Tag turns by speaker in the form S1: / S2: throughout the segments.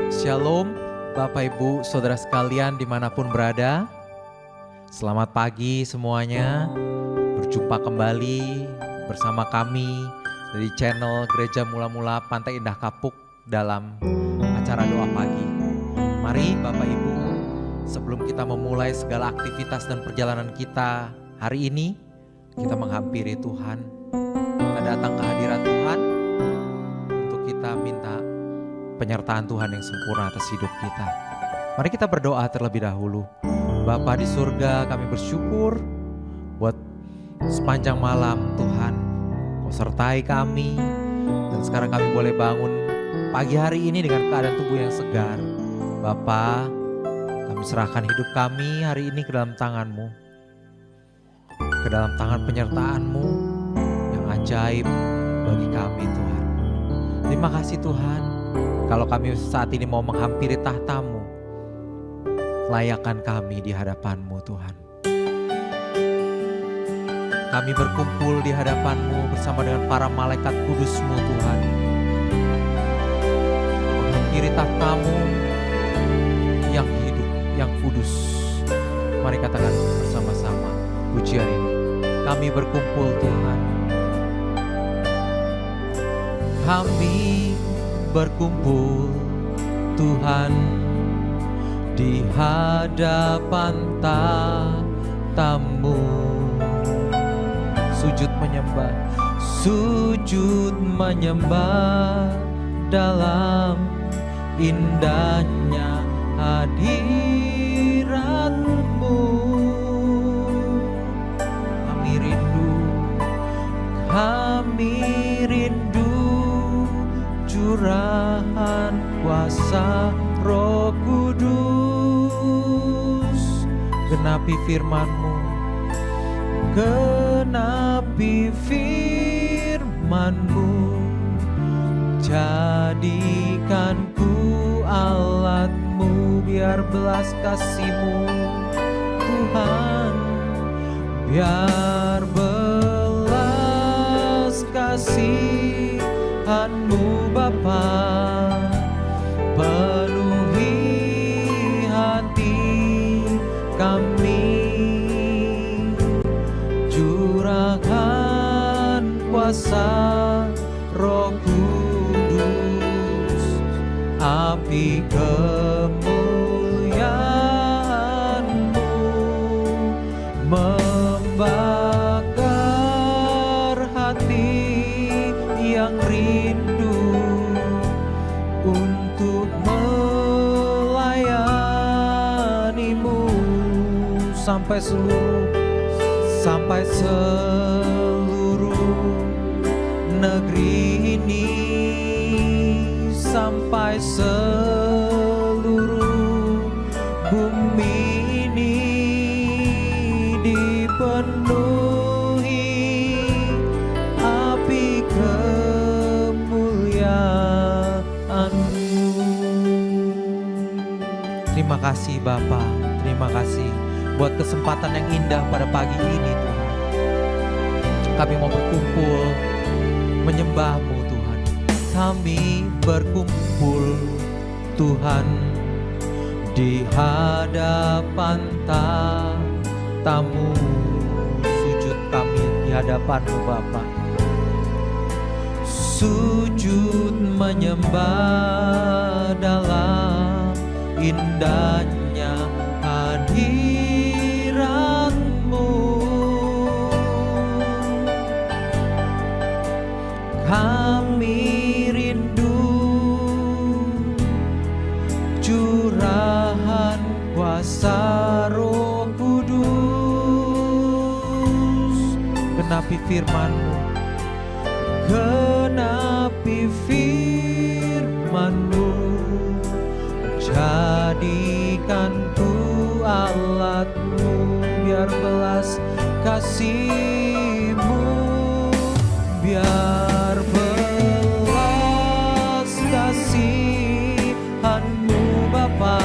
S1: Shalom Bapak Ibu Saudara sekalian dimanapun berada. Selamat pagi semuanya. Berjumpa kembali bersama kami dari channel Gereja Mula-Mula Pantai Indah Kapuk dalam acara doa pagi. Mari Bapak Ibu, sebelum kita memulai segala aktivitas dan perjalanan kita hari ini, kita menghampiri Tuhan. Kita datang ke hadirat Tuhan untuk kita minta penyertaan Tuhan yang sempurna atas hidup kita. Mari kita berdoa terlebih dahulu. Bapa di surga, kami bersyukur buat sepanjang malam Tuhan Kau sertai kami. Dan sekarang kami boleh bangun pagi hari ini dengan keadaan tubuh yang segar. Bapa, kami serahkan hidup kami hari ini ke dalam tangan-Mu. Ke dalam tangan penyertaan-Mu yang ajaib bagi kami Tuhan. Terima kasih Tuhan. Kalau kami saat ini mau menghampiri tahta-Mu, layakkan kami di hadapan-Mu Tuhan. Kami berkumpul di hadapan-Mu bersama dengan para malaikat kudus-Mu Tuhan. Menghampiri tahta-Mu yang hidup, yang kudus. Mari katakan bersama-sama pujian ini. Kami berkumpul Tuhan. Kami berkumpul Tuhan di hadapan tahta-Mu, sujud menyembah dalam indahnya hadirat-Mu. Kami rindu curahan kuasa Roh Kudus. Genapi firman-Mu, jadikan ku alat-Mu, biar belas kasih-Mu Tuhan, biar belas kasihan-Mu Bapa penuhi hati kami, curahkan kuasa Roh Kudus, api kemuliaan-Mu membakar hati yang rindu untuk melayani-Mu sampai seluruh negeri ini, sampai seluruh bumi ini dipenuhi api kemuliaan-Mu. Terima kasih Bapa, terima kasih buat kesempatan yang indah pada pagi ini Tuhan. Kami mau berkumpul menyembah-Mu Tuhan. Kami berkumpul Tuhan di hadapan tahta-Mu, sujud kami di hadapan-Mu Bapa. Sujud menyembah dalam indahnya hadirat-Mu. Kami rindu curahan kuasa Roh Kudus. Genapi firman-Mu, jadikan ku alat-Mu, biar belas kasih-Mu, biar belas kasihan-Mu Bapa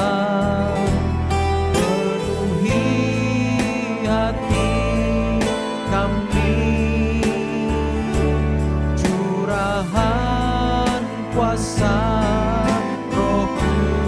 S1: penuhi hati kami, curahan kuasa Roh Kudus.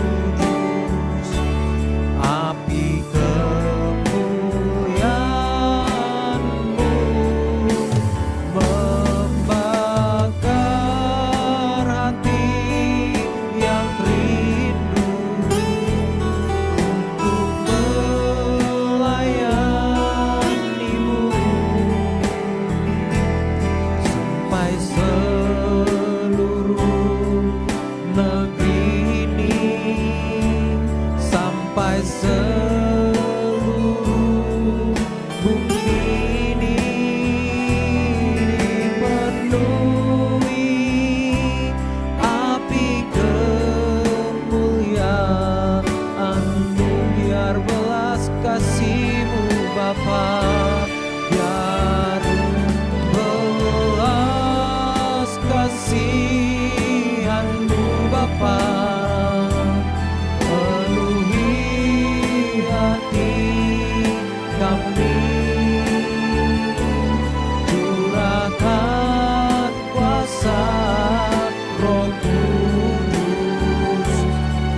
S1: sampai seluruh bumi ini dipenuhi api kemuliaan-Mu, biar belas kasih-Mu Bapa, biar belas kasihan-Mu Bapa penuhi hati kami, curahkan kuasa Roh Kudus,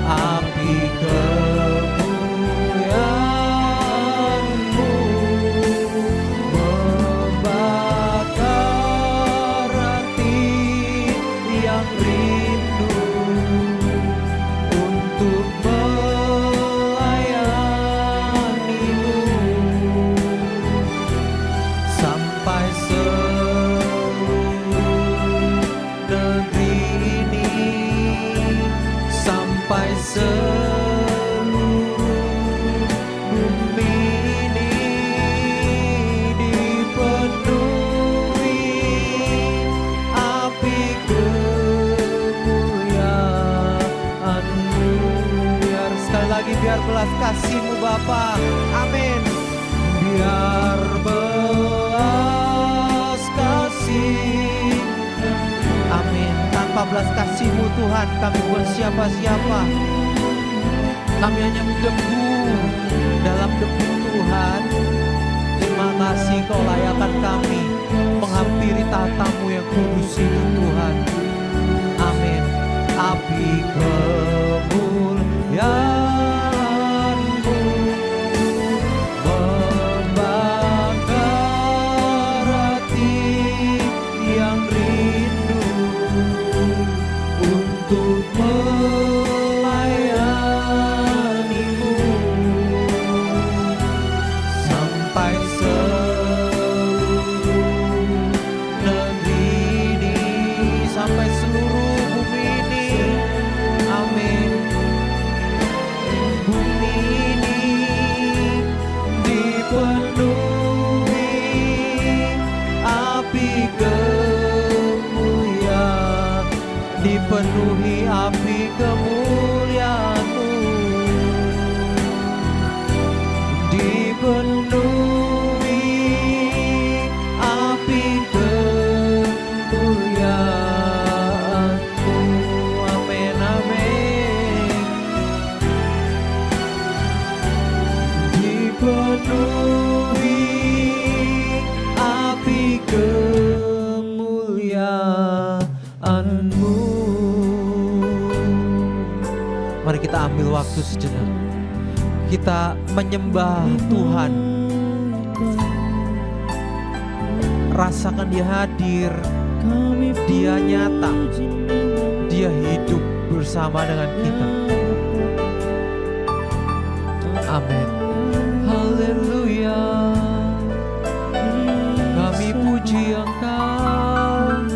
S1: api kemuliaan-Mu membakar hati yang rindu untuk melayani-Mu, sampai seluruh negeri ini, sampai seluruh bumi ini dipenuhi api kemuliaan-Mu, biar sekali lagi biar belas kasih-Mu Bapa, amin, biar belas kasih, amin. Tanpa belas kasih-Mu Tuhan kami bukan siapa-siapa, kami hanya debu dalam debu Tuhan. Terima kasih Kau layakkan kami menghampiri tahta-Mu yang kudus itu Tuhan, amin. Api kemuliaan-Mu membakar hati yang rindu untuk melayani-Mu, sampai seluruh negeri ini, sampai seluruh bumi ini, amin. Bumi ini dipenuhi api kemuliaan, dipenuhi api kemuliaan-Mu, dipenuhi api kemuliaan-Mu, amin, amin. Dipenuhi api kemuliaan-Mu. Mari kita ambil waktu sejenak, kita menyembah Tuhan. Rasakan Dia hadir, Dia nyata, Dia hidup bersama dengan kita. Amin. Haleluya. Kami puji Engkau,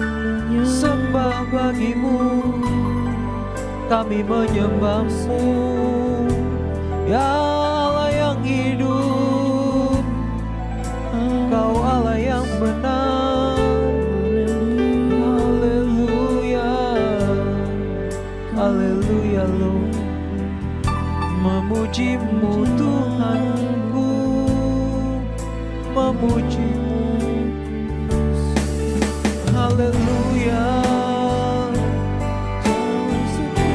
S1: sembah bagi-Mu, kami menyembah-Mu, ya Allah yang hidup, Kau Allah yang benar. Haleluya, haleluya, Lord. Memuji-Mu Tuhanku, memuji-Mu. Haleluya.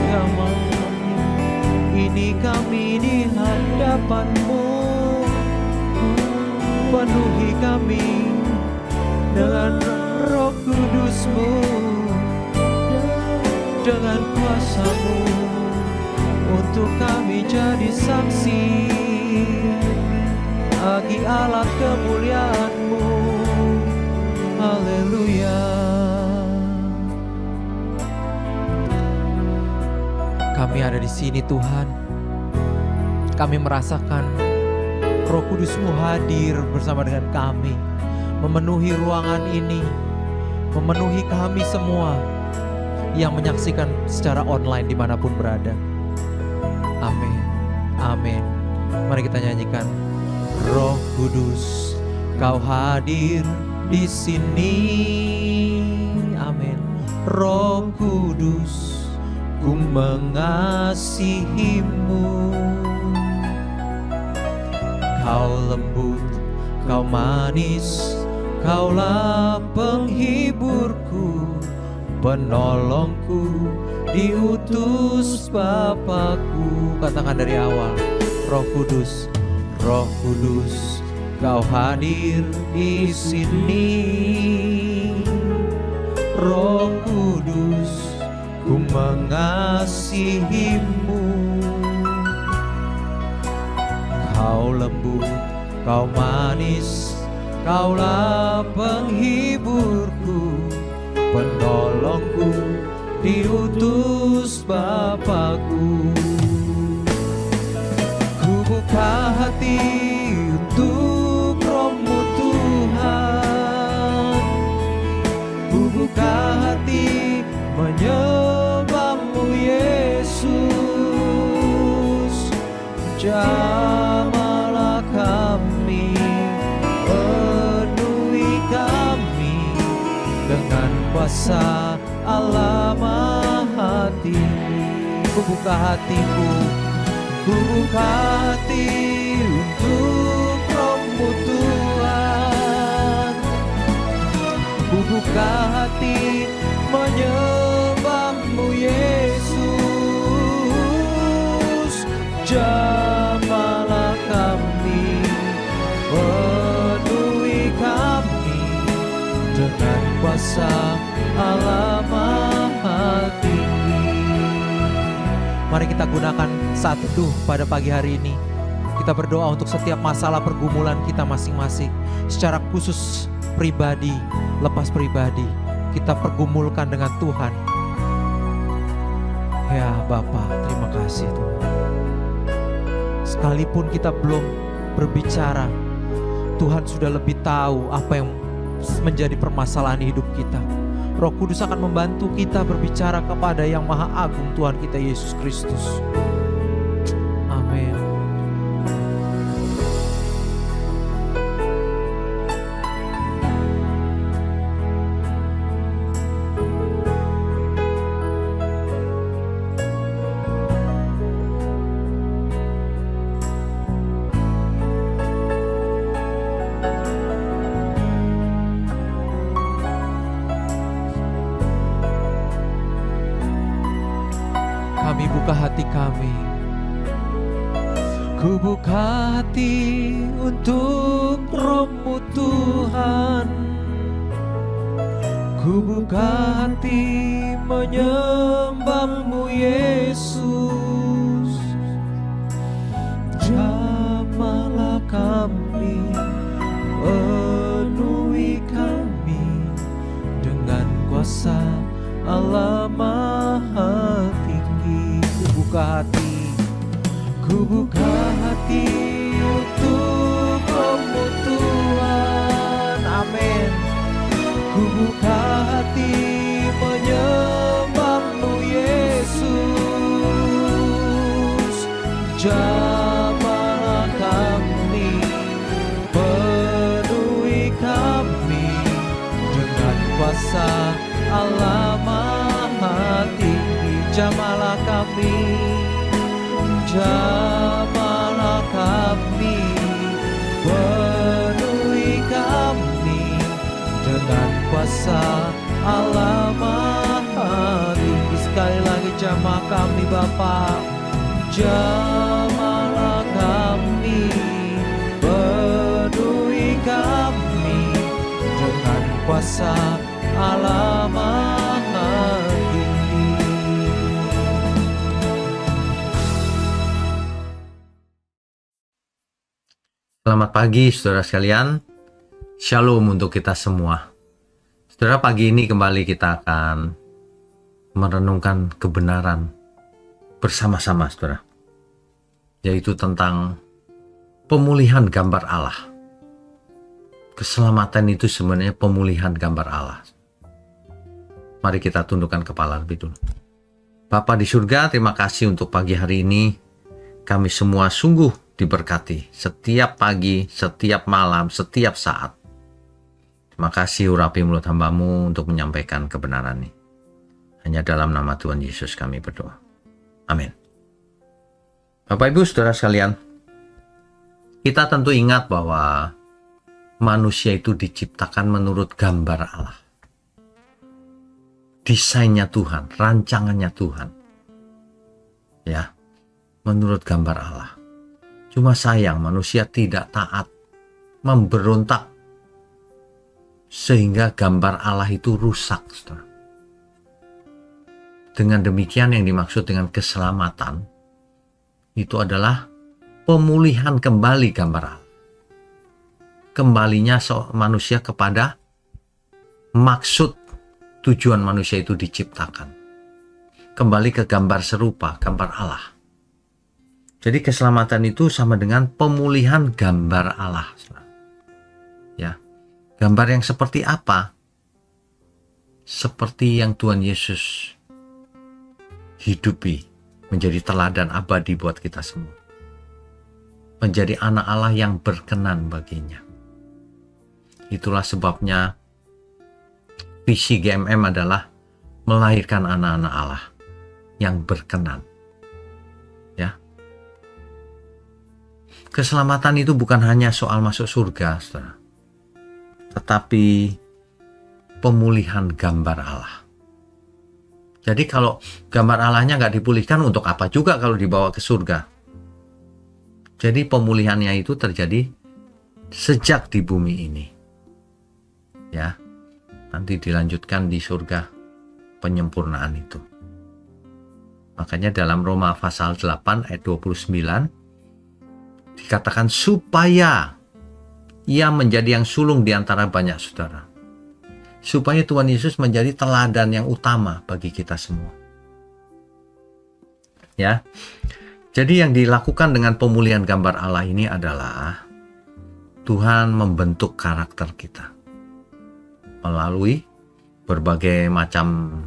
S1: Ya Allah, ini kami di hadapan-Mu, penuhi kami dengan Roh Kudus-Mu, dengan kuasa-Mu, untuk kami jadi saksi bagi alat kemuliaan-Mu. Haleluya. Kami ada di sini Tuhan, kami merasakan Roh Kudus-Mu hadir bersama dengan kami, memenuhi ruangan ini, memenuhi kami semua yang menyaksikan secara online dimanapun berada. Amin. Amin. Amin. Mari kita nyanyikan. Roh Kudus, Kau hadir di sini. Amin. Roh Kudus, ku mengasihimu. Kau lembut, Kau manis, Kaulah penghiburku, penolongku, diutus Bapakku. Katakan dari awal. Roh Kudus, Roh Kudus, Kau hadir di sini. Roh Kudus, ku mengasihimu. Kau lembut, Kau manis, Kaulah penghiburku, penolongku, diutus Bapakku. Ku buka hati untuk Roh-Mu Tuhan. Ku buka hati menyembah-Mu Yesus. Jamahlah kami, penuhi kami dengan kuasa Allah Maha Tinggi. Ku buka hatiku, ku buka hati untuk Roh-Mu Tuhan. Ku buka hati menyembah-Mu Yesus. Jamahlah kami, penuhi kami dengan kuasa Allah Maha Tinggi. Mari kita gunakan saat teduh pada pagi hari ini. Kita berdoa untuk setiap masalah pergumulan kita masing-masing. Secara khusus pribadi, lepas pribadi, kita pergumulkan dengan Tuhan. Ya Bapa, terima kasih Tuhan. Sekalipun kita belum berbicara, Tuhan sudah lebih tahu apa yang menjadi permasalahan hidup kita. Roh Kudus akan membantu kita berbicara kepada Yang Maha Agung, Tuhan kita Yesus Kristus. Amin. Kami buka hati kami. Ku buka hati untuk Roh-Mu Tuhan. Ku buka hati menyembah-Mu Yesus. Jamahlah kami, penuhi kami dengan kuasa Allah Maha Tinggi. Ku buka hati, ku buka hati untuk Roh-Mu Tuhan. Amin. Ku buka hati menyembah-Mu Yesus. Jamahlah kami, penuhi kami dengan kuasa Allah Maha Tinggi. Jamahlah kami, jamahlah kami, penuhi kami dengan kuasa Allah Maha Tinggi. Sekali lagi jamah kami Bapa, jamahlah kami, penuhi kami dengan kuasa Allah Maha Tinggi.
S2: Selamat pagi saudara sekalian, Shalom untuk kita semua. Saudara, pagi ini kembali kita akan merenungkan kebenaran bersama-sama saudara, yaitu tentang pemulihan gambar Allah. Keselamatan itu sebenarnya pemulihan gambar Allah. Mari kita tundukkan kepala lebih dulu. Bapa di surga, terima kasih untuk pagi hari ini. kami semua sungguh diberkati setiap pagi, setiap malam, setiap saat. Terima kasih urapi mulut hamba-Mu untuk menyampaikan kebenaran ini. Hanya dalam nama Tuhan Yesus kami berdoa. Amin. Bapak Ibu Saudara sekalian, kita tentu ingat bahwa manusia itu diciptakan menurut gambar Allah. Desainnya Tuhan, rancangannya Tuhan. Ya, menurut gambar Allah. Cuma sayang manusia tidak taat, memberontak, sehingga gambar Allah itu rusak. Saudara. Dengan demikian yang dimaksud dengan keselamatan, itu adalah pemulihan kembali gambar Allah. Kembalinya manusia kepada maksud tujuan manusia itu diciptakan. Kembali ke gambar serupa, gambar Allah. Jadi keselamatan itu sama dengan pemulihan gambar Allah. Ya, gambar yang seperti apa? Seperti yang Tuhan Yesus hidupi, menjadi teladan abadi buat kita semua. Menjadi anak Allah yang berkenan baginya. Itulah sebabnya visi GMM adalah melahirkan anak-anak Allah yang berkenan. Ya. Keselamatan itu bukan hanya soal masuk surga, saudara, tetapi pemulihan gambar Allah. Jadi kalau gambar Allahnya nggak dipulihkan, untuk apa juga kalau dibawa ke surga? Jadi pemulihannya itu terjadi sejak di bumi ini. Ya, nanti dilanjutkan di surga penyempurnaan itu. Makanya dalam Roma pasal 8 ayat 29 dikatakan supaya ia menjadi yang sulung di antara banyak saudara. Supaya Tuhan Yesus menjadi teladan yang utama bagi kita semua. Ya. Jadi yang dilakukan dengan pemulihan gambar Allah ini adalah Tuhan membentuk karakter kita melalui berbagai macam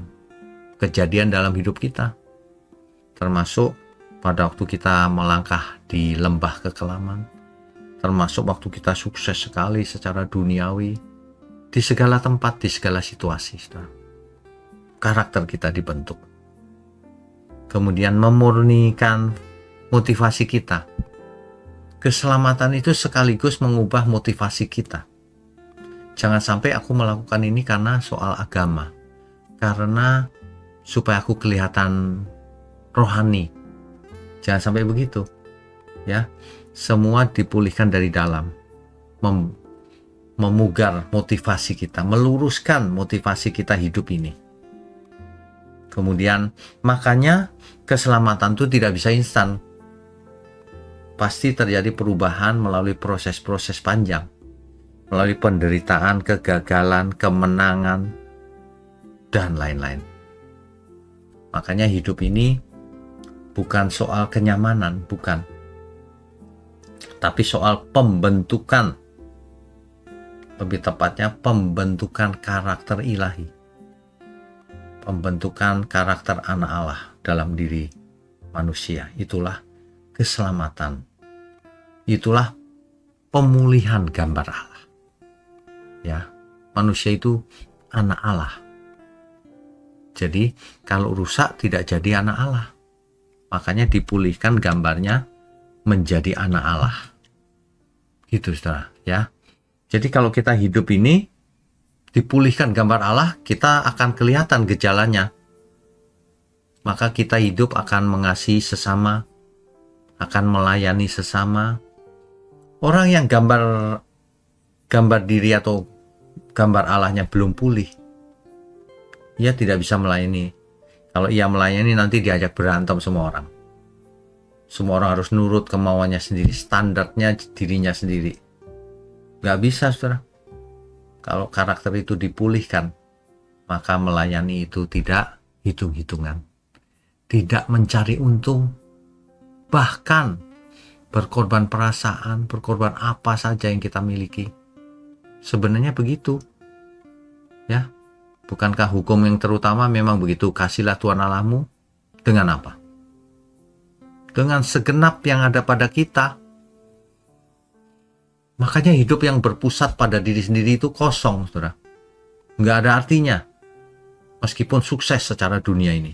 S2: kejadian dalam hidup kita. Termasuk pada waktu kita melangkah di lembah kekelaman, termasuk waktu kita sukses sekali secara duniawi. Di segala tempat, di segala situasi, saudara. Karakter kita dibentuk. Kemudian memurnikan motivasi kita. Keselamatan itu sekaligus mengubah motivasi kita. Jangan sampai aku melakukan ini karena soal agama. Karena supaya aku kelihatan rohani. Jangan sampai begitu. Ya, semua dipulihkan dari dalam. Memugar motivasi kita, meluruskan motivasi kita hidup ini. Kemudian makanya keselamatan itu tidak bisa instan. Pasti terjadi perubahan melalui proses-proses panjang. Melalui penderitaan, kegagalan, kemenangan, dan lain-lain. Makanya hidup ini bukan soal kenyamanan, bukan. Tapi soal pembentukan. Lebih tepatnya pembentukan karakter ilahi. Pembentukan karakter anak Allah dalam diri manusia. Itulah keselamatan. Itulah pemulihan gambar Allah. Ya, manusia itu anak Allah. Jadi kalau rusak tidak jadi anak Allah. Makanya dipulihkan gambarnya menjadi anak Allah. Gitu saudara, ya. Jadi kalau kita hidup ini dipulihkan gambar Allah, kita akan kelihatan gejalanya. Maka kita hidup akan mengasihi sesama, akan melayani sesama. Orang yang gambar diri atau gambar Allahnya belum pulih, ia tidak bisa melayani. Kalau ia melayani nanti diajak berantem semua orang. Semua orang harus nurut kemauannya sendiri, standarnya dirinya sendiri. Gak bisa, saudara. Kalau karakter itu dipulihkan, maka melayani itu tidak hitung-hitungan. Tidak mencari untung. Bahkan berkorban perasaan, berkorban apa saja yang kita miliki. Sebenarnya begitu. Ya. Bukankah hukum yang terutama memang begitu? Kasihlah Tuhan Allahmu dengan apa? dengan segenap yang ada pada kita. Makanya hidup yang berpusat pada diri sendiri itu kosong, saudara. Nggak ada artinya. Meskipun sukses secara dunia ini.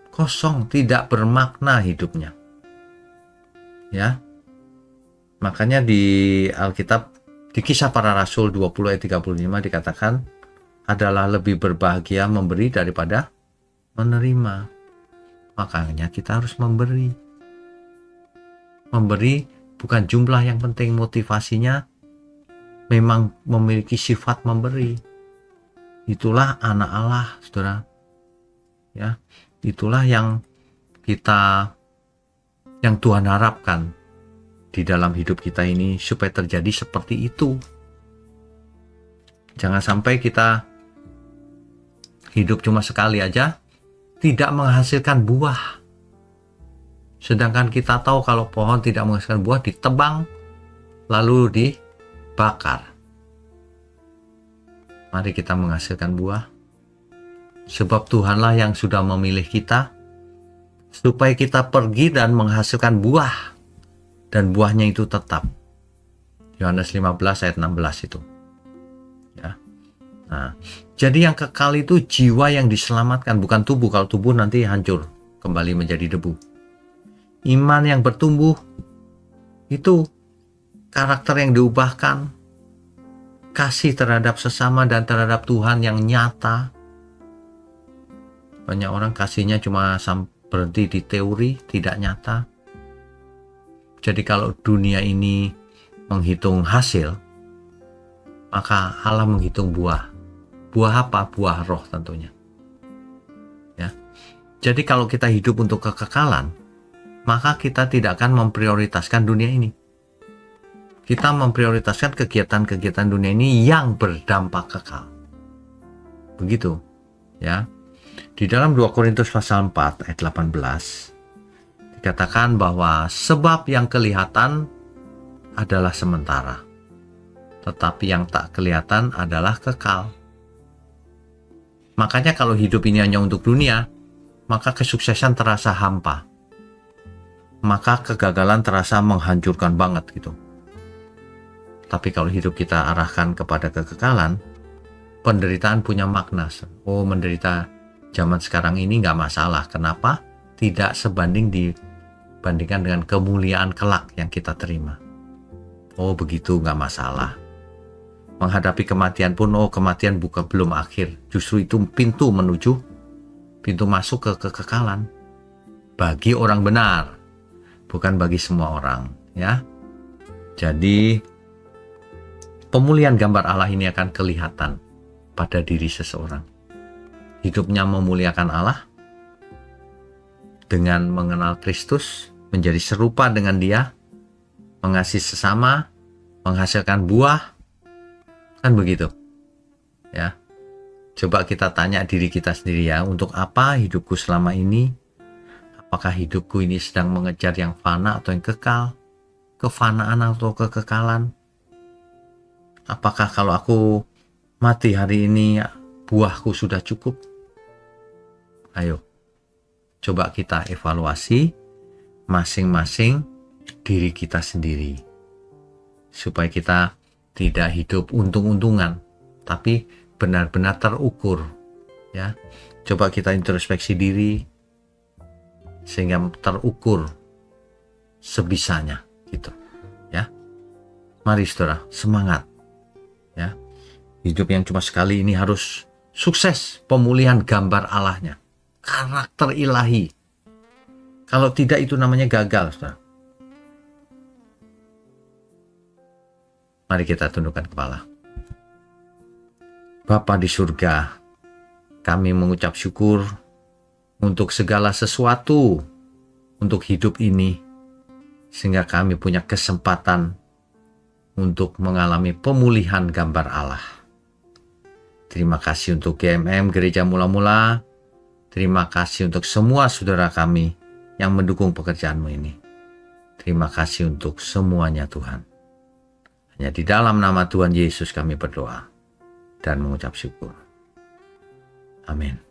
S2: Kosong, tidak bermakna hidupnya. Ya. Makanya di Alkitab, di Kisah Para Rasul 20 ayat 35 dikatakan, adalah lebih berbahagia memberi daripada menerima. Makanya kita harus memberi. Memberi bukan jumlah yang penting, motivasinya memang memiliki sifat memberi. Itulah anak Allah, saudara. Ya, itulah yang Tuhan harapkan di dalam hidup kita ini supaya terjadi seperti itu. Jangan sampai kita hidup cuma sekali aja, tidak menghasilkan buah. Sedangkan kita tahu kalau pohon tidak menghasilkan buah, ditebang, lalu dibakar. Mari kita menghasilkan buah. Sebab Tuhanlah yang sudah memilih kita, supaya kita pergi dan menghasilkan buah. Dan buahnya itu tetap. Yohanes 15 ayat 16 itu. Ya. Nah, jadi yang kekal itu jiwa yang diselamatkan, bukan tubuh. Kalau tubuh nanti hancur, kembali menjadi debu. Iman yang bertumbuh itu karakter yang diubahkan, kasih terhadap sesama dan terhadap Tuhan yang nyata. Banyak orang kasihnya cuma berhenti di teori, tidak nyata. Jadi kalau dunia ini menghitung hasil, maka Allah menghitung buah. Buah apa? Buah roh tentunya. Ya. Jadi kalau kita hidup untuk kekekalan, maka kita tidak akan memprioritaskan dunia ini. Kita memprioritaskan kegiatan-kegiatan dunia ini yang berdampak kekal. Begitu, ya. Di dalam 2 Korintus pasal 4 ayat 18 dikatakan bahwa sebab yang kelihatan adalah sementara, tetapi yang tak kelihatan adalah kekal. Makanya kalau hidup ini hanya untuk dunia, maka kesuksesan terasa hampa. Maka kegagalan terasa menghancurkan banget gitu. Tapi kalau hidup kita arahkan kepada kekekalan, penderitaan punya makna. Oh, menderita zaman sekarang ini nggak masalah. Kenapa? Tidak sebanding dibandingkan dengan kemuliaan kelak yang kita terima. Oh, begitu, nggak masalah. Menghadapi kematian pun, oh kematian belum akhir. Justru itu pintu masuk ke kekekalan. Bagi orang benar. Bukan bagi semua orang, ya. Jadi pemulihan gambar Allah ini akan kelihatan pada diri seseorang. Hidupnya memuliakan Allah dengan mengenal Kristus, menjadi serupa dengan Dia, mengasihi sesama, menghasilkan buah, kan begitu. Ya. Coba kita tanya diri kita sendiri ya, untuk apa hidupku selama ini? Apakah hidupku ini sedang mengejar yang fana atau yang kekal? Kefanaan atau kekekalan? Apakah kalau aku mati hari ini buahku sudah cukup? Ayo, coba kita evaluasi masing-masing diri kita sendiri. Supaya kita tidak hidup untung-untungan, tapi benar-benar terukur. Ya, coba kita introspeksi diri, sehingga terukur sebisanya gitu, ya. Mari saudara, semangat, ya. Hidup yang cuma sekali ini harus sukses, pemulihan gambar Allahnya, karakter ilahi. Kalau tidak itu namanya gagal, saudara. Mari kita tundukkan kepala. Bapa di surga, kami mengucap syukur untuk segala sesuatu untuk hidup ini, sehingga kami punya kesempatan untuk mengalami pemulihan gambar Allah. Terima kasih untuk GMM Gereja Mula-Mula. Terima kasih untuk semua saudara kami yang mendukung pekerjaan-Mu ini. Terima kasih untuk semuanya Tuhan. Hanya di dalam nama Tuhan Yesus kami berdoa dan mengucap syukur. Amin.